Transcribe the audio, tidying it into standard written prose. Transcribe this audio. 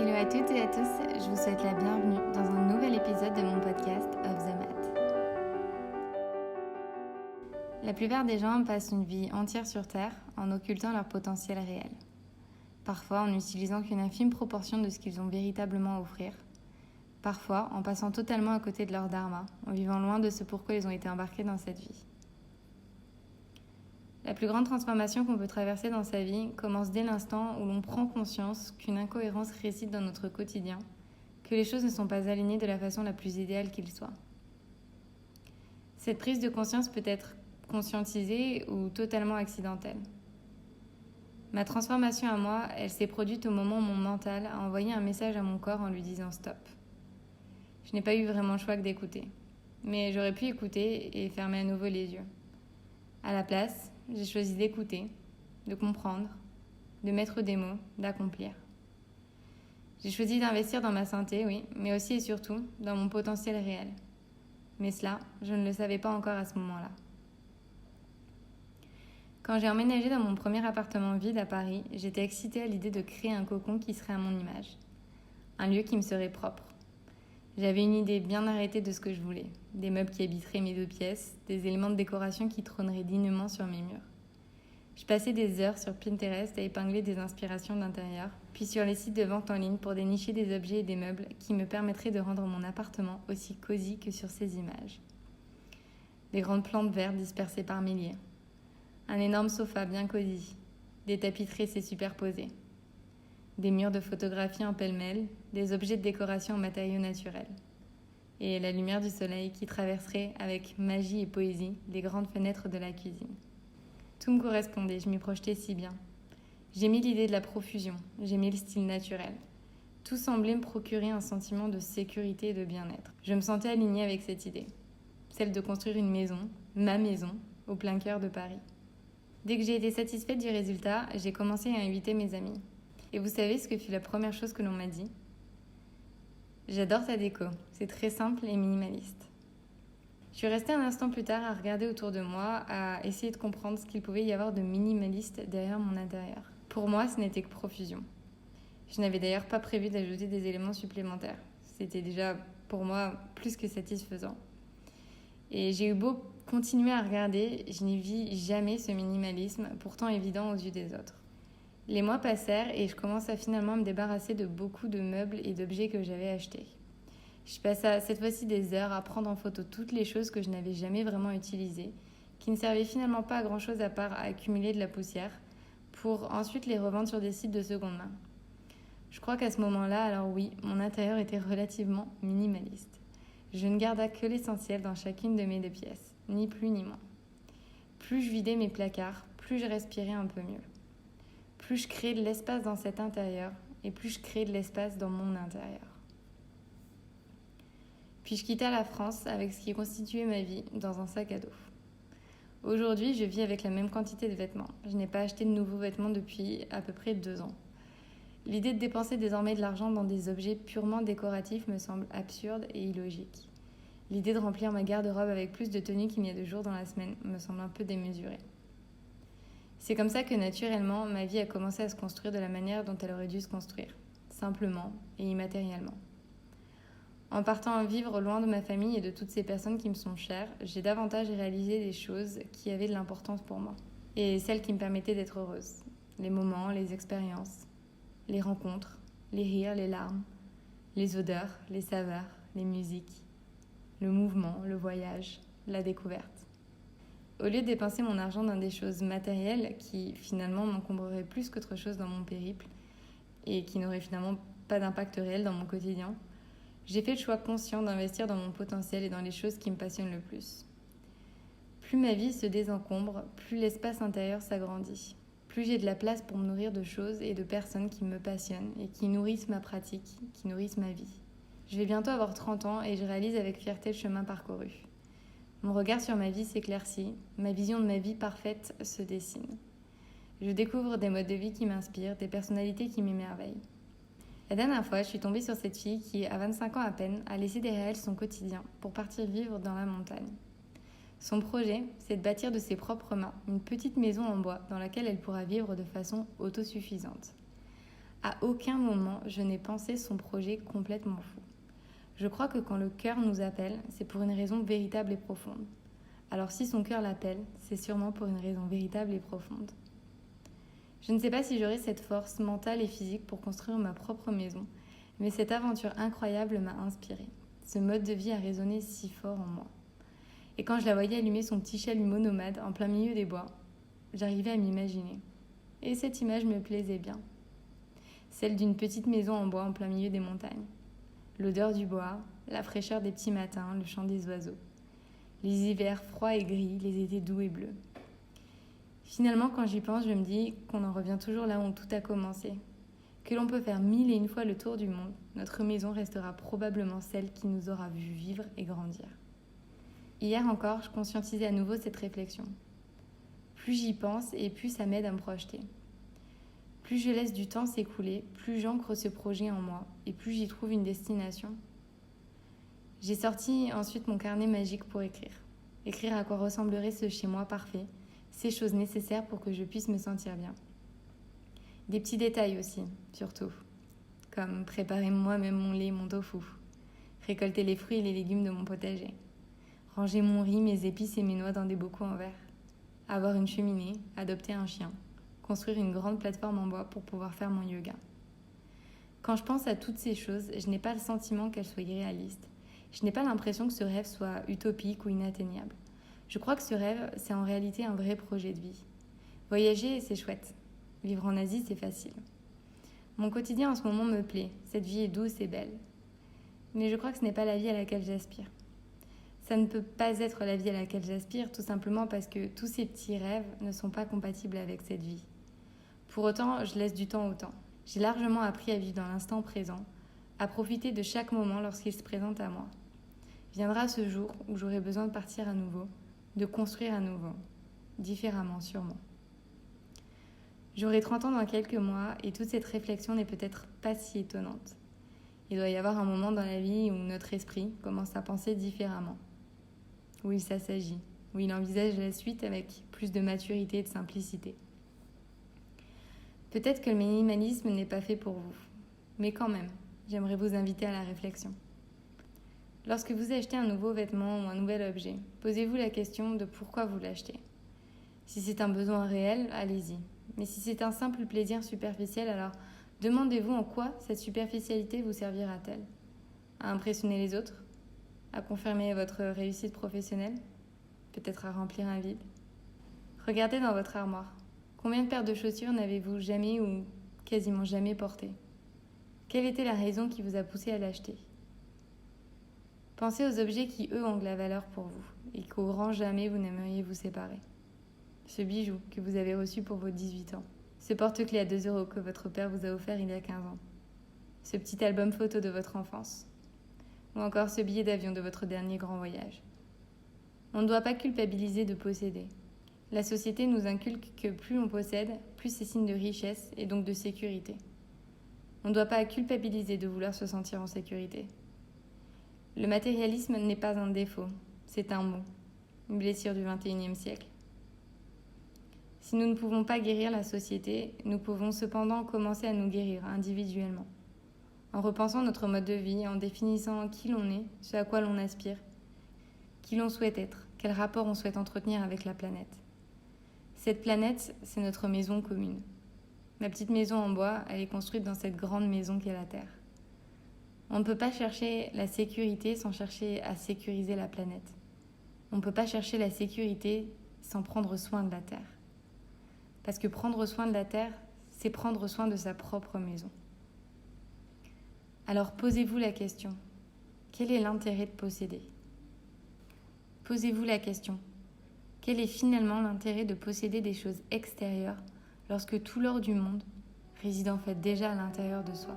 Hello à toutes et à tous, je vous souhaite la bienvenue dans un nouvel épisode de mon podcast Off the Mat. La plupart des gens passent une vie entière sur Terre en occultant leur potentiel réel. Parfois en n'utilisant qu'une infime proportion de ce qu'ils ont véritablement à offrir. Parfois en passant totalement à côté de leur dharma, en vivant loin de ce pourquoi ils ont été embarqués dans cette vie. La plus grande transformation qu'on peut traverser dans sa vie commence dès l'instant où l'on prend conscience qu'une incohérence réside dans notre quotidien, que les choses ne sont pas alignées de la façon la plus idéale qu'il soit. Cette prise de conscience peut être conscientisée ou totalement accidentelle. Ma transformation à moi, elle s'est produite au moment où mon mental a envoyé un message à mon corps en lui disant stop. Je n'ai pas eu vraiment le choix que d'écouter, mais j'aurais pu écouter et fermer à nouveau les yeux. À la place, j'ai choisi d'écouter, de comprendre, de mettre des mots, d'accomplir. J'ai choisi d'investir dans ma santé, oui, mais aussi et surtout dans mon potentiel réel. Mais cela, je ne le savais pas encore à ce moment-là. Quand j'ai emménagé dans mon premier appartement vide à Paris, j'étais excitée à l'idée de créer un cocon qui serait à mon image. Un lieu qui me serait propre. J'avais une idée bien arrêtée de ce que je voulais. Des meubles qui habiteraient mes 2 pièces, des éléments de décoration qui trôneraient dignement sur mes murs. Je passais des heures sur Pinterest à épingler des inspirations d'intérieur, puis sur les sites de vente en ligne pour dénicher des objets et des meubles qui me permettraient de rendre mon appartement aussi cosy que sur ces images. Des grandes plantes vertes dispersées par milliers. Un énorme sofa bien cosy. Des tapis tressés superposés. Des murs de photographie en pêle-mêle, des objets de décoration en matériaux naturels. Et la lumière du soleil qui traverserait avec magie et poésie les grandes fenêtres de la cuisine. Tout me correspondait, je m'y projetais si bien. J'ai mis l'idée de la profusion, j'ai mis le style naturel. Tout semblait me procurer un sentiment de sécurité et de bien-être. Je me sentais alignée avec cette idée, celle de construire une maison, ma maison, au plein cœur de Paris. Dès que j'ai été satisfaite du résultat, j'ai commencé à inviter mes amis. Et vous savez ce que fut la première chose que l'on m'a dit ? J'adore ta déco, c'est très simple et minimaliste. Je suis restée un instant plus tard à regarder autour de moi, à essayer de comprendre ce qu'il pouvait y avoir de minimaliste derrière mon intérieur. Pour moi, ce n'était que profusion. Je n'avais d'ailleurs pas prévu d'ajouter des éléments supplémentaires. C'était déjà, pour moi, plus que satisfaisant. Et j'ai eu beau continuer à regarder, je n'y vis jamais ce minimalisme, pourtant évident aux yeux des autres. Les mois passèrent et je commençais à finalement me débarrasser de beaucoup de meubles et d'objets que j'avais achetés. Je passais cette fois-ci des heures à prendre en photo toutes les choses que je n'avais jamais vraiment utilisées, qui ne servaient finalement pas à grand-chose à part à accumuler de la poussière, pour ensuite les revendre sur des sites de seconde main. Je crois qu'à ce moment-là, alors oui, mon intérieur était relativement minimaliste. Je ne garda que l'essentiel dans chacune de mes 2 pièces, ni plus ni moins. Plus je vidais mes placards, plus je respirais un peu mieux. Plus je créais de l'espace dans cet intérieur, et plus je créais de l'espace dans mon intérieur. Puis je quittai la France avec ce qui constituait ma vie dans un sac à dos. Aujourd'hui, je vis avec la même quantité de vêtements. Je n'ai pas acheté de nouveaux vêtements depuis à peu près 2 ans. L'idée de dépenser désormais de l'argent dans des objets purement décoratifs me semble absurde et illogique. L'idée de remplir ma garde-robe avec plus de tenues qu'il n'y a de jours dans la semaine me semble un peu démesurée. C'est comme ça que naturellement, ma vie a commencé à se construire de la manière dont elle aurait dû se construire, simplement et immatériellement. En partant vivre loin de ma famille et de toutes ces personnes qui me sont chères, j'ai davantage réalisé des choses qui avaient de l'importance pour moi. Et celles qui me permettaient d'être heureuse. Les moments, les expériences, les rencontres, les rires, les larmes, les odeurs, les saveurs, les musiques, le mouvement, le voyage, la découverte. Au lieu de dépenser mon argent dans des choses matérielles qui finalement m'encombreraient plus qu'autre chose dans mon périple et qui n'auraient finalement pas d'impact réel dans mon quotidien, j'ai fait le choix conscient d'investir dans mon potentiel et dans les choses qui me passionnent le plus. Plus ma vie se désencombre, plus l'espace intérieur s'agrandit. Plus j'ai de la place pour me nourrir de choses et de personnes qui me passionnent et qui nourrissent ma pratique, qui nourrissent ma vie. Je vais bientôt avoir 30 ans et je réalise avec fierté le chemin parcouru. Mon regard sur ma vie s'éclaircit, ma vision de ma vie parfaite se dessine. Je découvre des modes de vie qui m'inspirent, des personnalités qui m'émerveillent. La dernière fois, je suis tombée sur cette fille qui, à 25 ans à peine, a laissé derrière elle son quotidien pour partir vivre dans la montagne. Son projet, c'est de bâtir de ses propres mains une petite maison en bois dans laquelle elle pourra vivre de façon autosuffisante. À aucun moment, je n'ai pensé son projet complètement fou. Je crois que quand le cœur nous appelle, c'est pour une raison véritable et profonde. Alors si son cœur l'appelle, c'est sûrement pour une raison véritable et profonde. Je ne sais pas si j'aurai cette force mentale et physique pour construire ma propre maison, mais cette aventure incroyable m'a inspirée. Ce mode de vie a résonné si fort en moi. Et quand je la voyais allumer son petit chalumeau nomade en plein milieu des bois, j'arrivais à m'imaginer. Et cette image me plaisait bien. Celle d'une petite maison en bois en plein milieu des montagnes. L'odeur du bois, la fraîcheur des petits matins, le chant des oiseaux. Les hivers froids et gris, les étés doux et bleus. Finalement, quand j'y pense, je me dis qu'on en revient toujours là où tout a commencé. Que l'on peut faire 1001 fois le tour du monde, notre maison restera probablement celle qui nous aura vu vivre et grandir. Hier encore, je conscientisais à nouveau cette réflexion. Plus j'y pense et plus ça m'aide à me projeter. Plus je laisse du temps s'écouler, plus j'ancre ce projet en moi et plus j'y trouve une destination. J'ai sorti ensuite mon carnet magique pour écrire. Écrire à quoi ressemblerait ce chez moi parfait, ces choses nécessaires pour que je puisse me sentir bien. Des petits détails aussi, surtout, comme préparer moi-même mon lait et mon tofu, récolter les fruits et les légumes de mon potager, ranger mon riz, mes épices et mes noix dans des bocaux en verre, avoir une cheminée, adopter un chien, construire une grande plateforme en bois pour pouvoir faire mon yoga. Quand je pense à toutes ces choses, je n'ai pas le sentiment qu'elles soient irréalistes. Je n'ai pas l'impression que ce rêve soit utopique ou inatteignable. Je crois que ce rêve, c'est en réalité un vrai projet de vie. Voyager, c'est chouette. Vivre en Asie, c'est facile. Mon quotidien en ce moment me plaît. Cette vie est douce et belle. Mais je crois que ce n'est pas la vie à laquelle j'aspire. Ça ne peut pas être la vie à laquelle j'aspire, tout simplement parce que tous ces petits rêves ne sont pas compatibles avec cette vie. Pour autant, je laisse du temps au temps. J'ai largement appris à vivre dans l'instant présent, à profiter de chaque moment lorsqu'il se présente à moi. Viendra ce jour où j'aurai besoin de partir à nouveau, de construire à nouveau, différemment sûrement. J'aurai 30 ans dans quelques mois et toute cette réflexion n'est peut-être pas si étonnante. Il doit y avoir un moment dans la vie où notre esprit commence à penser différemment, où il s'assagit, où il envisage la suite avec plus de maturité et de simplicité. Peut-être que le minimalisme n'est pas fait pour vous, mais quand même, j'aimerais vous inviter à la réflexion. Lorsque vous achetez un nouveau vêtement ou un nouvel objet, posez-vous la question de pourquoi vous l'achetez. Si c'est un besoin réel, allez-y. Mais si c'est un simple plaisir superficiel, alors demandez-vous en quoi cette superficialité vous servira-t-elle ? À impressionner les autres ? À confirmer votre réussite professionnelle ? Peut-être à remplir un vide ? Regardez dans votre armoire. Combien de paires de chaussures n'avez-vous jamais ou quasiment jamais portées ? Quelle était la raison qui vous a poussé à l'acheter ? Pensez aux objets qui, eux, ont de la valeur pour vous et qu'au grand jamais vous n'aimeriez vous séparer. Ce bijou que vous avez reçu pour vos 18 ans. Ce porte-clés à 2 € que votre père vous a offert il y a 15 ans. Ce petit album photo de votre enfance. Ou encore ce billet d'avion de votre dernier grand voyage. On ne doit pas culpabiliser de posséder. La société nous inculque que plus on possède, plus c'est signe de richesse et donc de sécurité. On ne doit pas culpabiliser de vouloir se sentir en sécurité. Le matérialisme n'est pas un défaut, c'est un mot, une blessure du XXIe siècle. Si nous ne pouvons pas guérir la société, nous pouvons cependant commencer à nous guérir individuellement, en repensant notre mode de vie, en définissant qui l'on est, ce à quoi l'on aspire, qui l'on souhaite être, quel rapport on souhaite entretenir avec la planète. Cette planète, c'est notre maison commune. Ma petite maison en bois, elle est construite dans cette grande maison qu'est la Terre. On ne peut pas chercher la sécurité sans chercher à sécuriser la planète. On ne peut pas chercher la sécurité sans prendre soin de la Terre. Parce que prendre soin de la Terre, c'est prendre soin de sa propre maison. Alors posez-vous la question, quel est l'intérêt de posséder ? Posez-vous la question, quel est finalement l'intérêt de posséder des choses extérieures lorsque tout l'or du monde réside en fait déjà à l'intérieur de soi ?